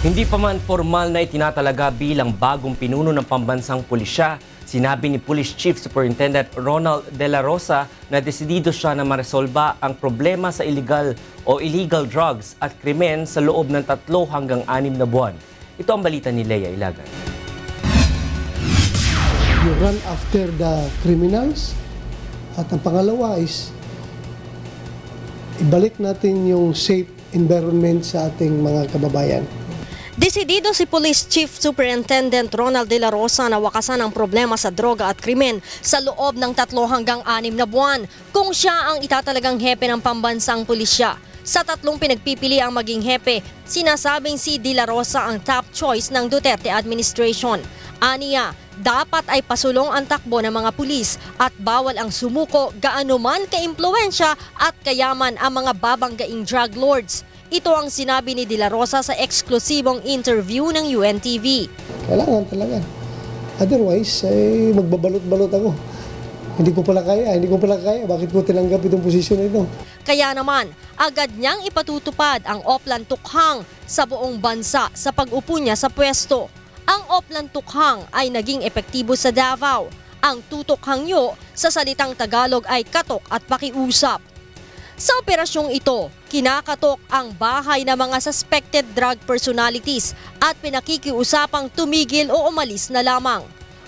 Hindi pa man formal na itinatalaga bilang bagong pinuno ng pambansang pulisya, sinabi ni Police Chief Superintendent Ronald De La Rosa na desidido siya na maresolba ang problema sa illegal drugs at krimen sa loob ng 3 hanggang 6 na buwan. Ito ang balita ni Leia Ilagan. You run after the criminals at ang pangalawa is ibalik natin yung safe environment sa ating mga kababayan. Desidido si Police Chief Superintendent Ronald De La Rosa na wakasan ang problema sa droga at krimen sa loob ng 3 hanggang 6 na buwan kung siya ang itatalagang hepe ng pambansang pulisya. Sa 3 pinagpipili ang maging hepe, sinasabing si De La Rosa ang top choice ng Duterte administration. Aniya, dapat ay pasulong ang takbo ng mga pulis at bawal ang sumuko gaano man ka-impluwensya at kayaman ang mga babanggaing drug lords. Ito ang sinabi ni De La Rosa sa eksklusibong interview ng UNTV. Kailangan talaga. Otherwise, magbabalot-balot ako. Hindi ko pala kaya. Bakit ko tinanggap itong posisyon na ito? Kaya naman, agad niyang ipatutupad ang Oplan Tukhang sa buong bansa sa pag-upo niya sa pwesto. Ang Oplan Tukhang ay naging epektibo sa Davao. Ang tutok hangyo sa salitang Tagalog ay katok at pakiusap. Sa operasyong ito, kinakatok ang bahay ng mga suspected drug personalities at pinakikiusapang tumigil o umalis na lamang.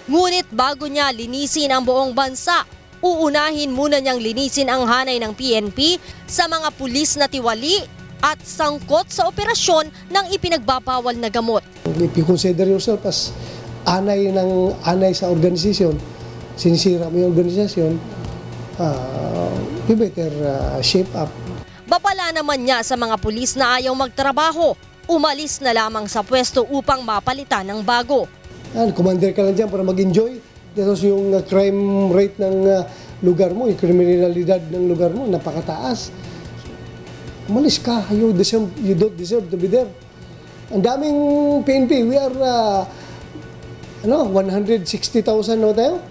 Ngunit bago niya linisin ang buong bansa, uunahin muna niyang linisin ang hanay ng PNP sa mga pulis na tiwali at sangkot sa operasyon ng ipinagbabawal na gamot. If you consider yourself as anay sa organisasyon, sinisira mo yung organisasyon, you better shape up. Babala naman niya sa mga pulis na ayaw magtrabaho, umalis na lamang sa pwesto upang mapalitan ng bago. Commander ka lang dyan para mag-enjoy. Tapos yung crime rate ng lugar mo, yung kriminalidad ng lugar mo, napakataas. Umalis ka, you don't deserve to be there. Ang daming PNP, we are 160,000 na tayo?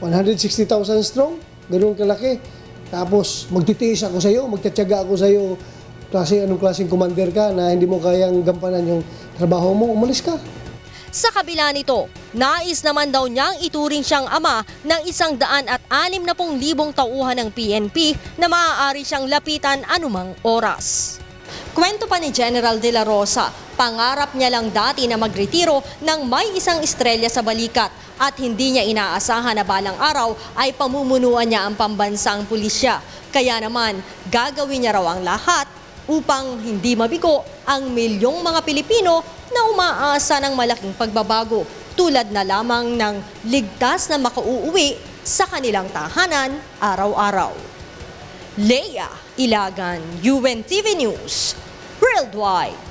160,000 strong, ganun kalaki. Tapos magtitiis ako sa iyo, magtatyaga ako sa iyo, anong klaseng commander ka na hindi mo kayang gampanan yung trabaho mo, umalis ka. Sa kabila nito, nais naman daw niyang ituring siyang ama ng 160,000 tauhan ng PNP na maaari siyang lapitan anumang oras. Kwento pa ni General De La Rosa, pangarap niya lang dati na magretiro nang may isang estrelya sa balikat at hindi niya inaasahan na balang araw ay pamumunuan niya ang pambansang pulisya. Kaya naman, gagawin niya raw ang lahat upang hindi mabigo ang milyong mga Pilipino na umaasa ng malaking pagbabago tulad na lamang ng ligtas na makauuwi sa kanilang tahanan araw-araw. Leia Ilagan, UNTV News, Worldwide.